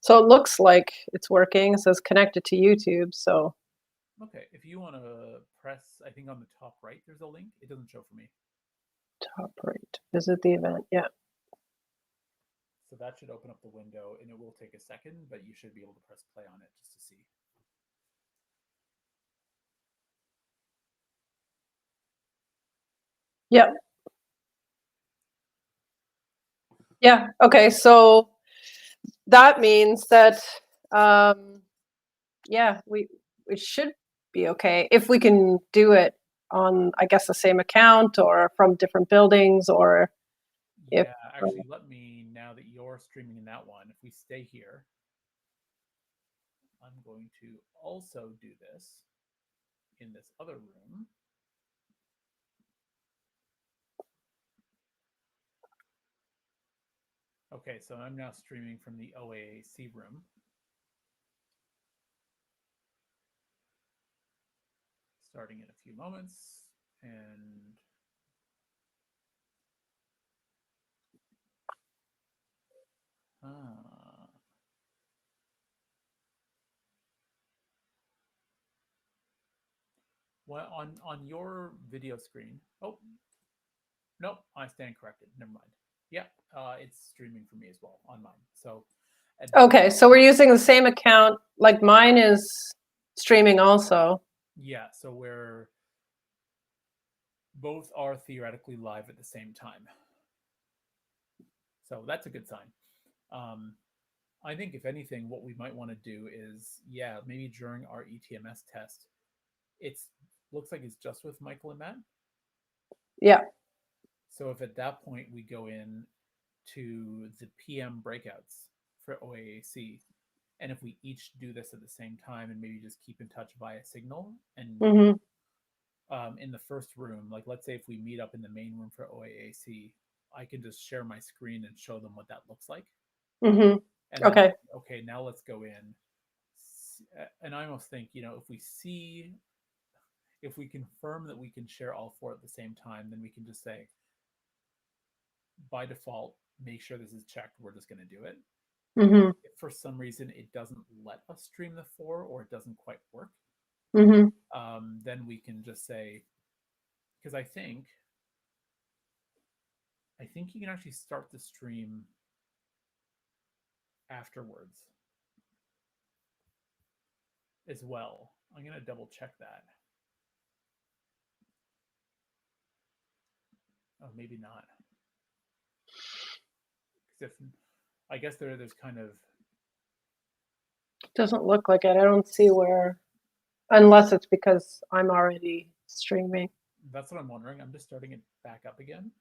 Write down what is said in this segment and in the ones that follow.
So it looks like it's working. It says connected to YouTube. So Okay, if you want to press, I think on the top right, there's a link. It doesn't show for me. top right, visit the event. Yeah. So that should open up the window and it will take a second, but you should be able to press play on it just to see. Yeah. Yeah. Okay. So that means that, um, yeah, we should be okay if we can do it on, I guess, the same account or from different buildings, or if Yeah, actually, let me, now that you're streaming in that one, if we stay here, I'm going to also do this in this other room. Okay, so I'm now streaming from the OAAC room. Starting in a few moments. And well, on your video screen. Oh, nope, I stand corrected. Never mind. Yeah, it's streaming for me as well on mine. So at this, okay, so we're using the same account. Like mine is streaming also. yeah, so we're both are theoretically live at the same time. So that's a good sign. Um, I think if anything, what we might want to do is, yeah, maybe during our ETMS test, it's looks like it's just with Michael and Matt. Yeah. So if at that point we go in to the PM breakouts for OAAC, and if we each do this at the same time and maybe just keep in touch via signal, and Mm-hmm. in the first room, like let's say if we meet up in the main room for OAAC, I can just share my screen and show them what that looks like. Mm-hmm. And then, Okay. okay, now let's go in. And I almost think, if we confirm that we can share all four at the same time, then we can just say, by default, make sure this is checked. We're just going to do it. Mm-hmm. If for some reason it doesn't let us stream the four or it doesn't quite work, Mm-hmm. then we can just say, because I think you can actually start the stream afterwards as well. I'm going to double check that. Oh, maybe not. Because if I guess there's kind of, Doesn't look like it. I don't see where, unless it's because I'm already streaming. that's what I'm wondering. I'm just starting it back up again.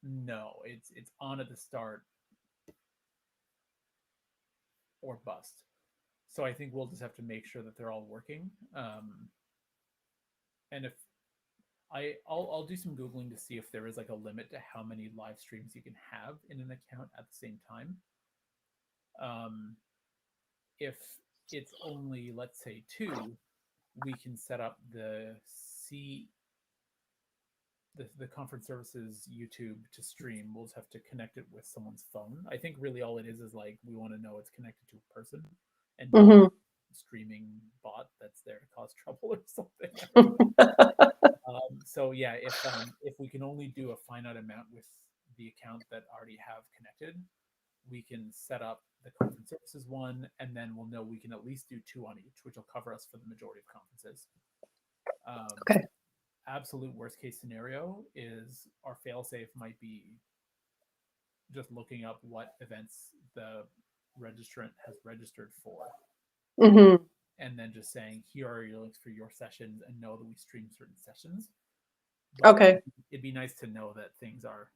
No, it's on at the start or bust. So I think we'll just have to make sure that they're all working. And if I'll do some googling to see if there is like a limit to how many live streams you can have in an account at the same time. If it's only, let's say, two, we can set up the conference services YouTube to stream. We'll just have to connect it with someone's phone. I think really all it is like we want to know it's connected to a person and not Mm-hmm. a streaming bot that's there to cause trouble or something. So yeah, if we can only do a finite amount with the account that already have connected, we can set up the conference services one, and then we'll know we can at least do two on each, which will cover us for the majority of conferences. Um, Okay. Absolute worst case scenario is our failsafe might be just looking up what events the registrant has registered for, Mm-hmm. and then just saying here are your links for your sessions, and know that we stream certain sessions. But Okay. it'd be nice to know that things are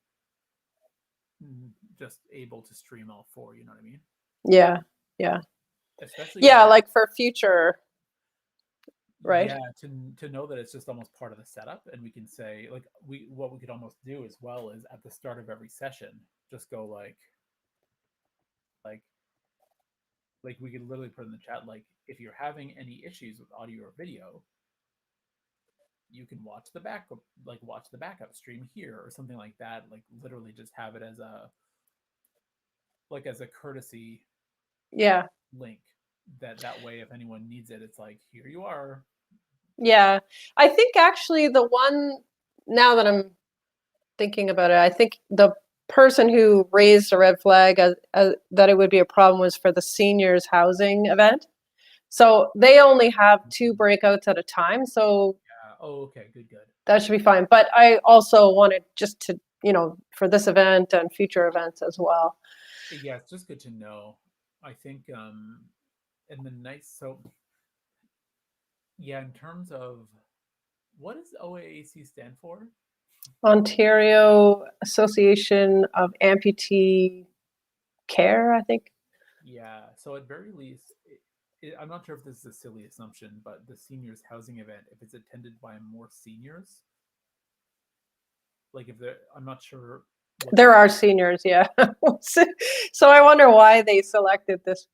just able to stream all four. You know what I mean? Yeah. Yeah. Especially because Yeah. Like for future, right? yeah, to know that it's just almost part of the setup, and we can say like what we could almost do as well is at the start of every session, just go like like we could literally put in the chat like if you're having any issues with audio or video, you can watch the backup stream here or something like that. Like literally just have it as a like as a courtesy Yeah. link. That way, if anyone needs it, it's like, here you are. Yeah. I think actually the one, now that I'm thinking about it, I think the person who raised a red flag that it would be a problem was for the seniors housing event. So they only have 2 breakouts at a time, so Yeah. Oh, okay. Good. Good. that should be fine. But I also wanted just to, for this event and future events as well. Yeah, it's just good to know. I think in the nice so yeah, in terms of what does OAAC stand for? Ontario Association of Amputee Care, I think. Yeah, so at very least, I'm not sure if this is a silly assumption, but the seniors housing event, if it's attended by more seniors, like if they're, I'm not sure what the There are seniors, yeah. So I wonder why they selected this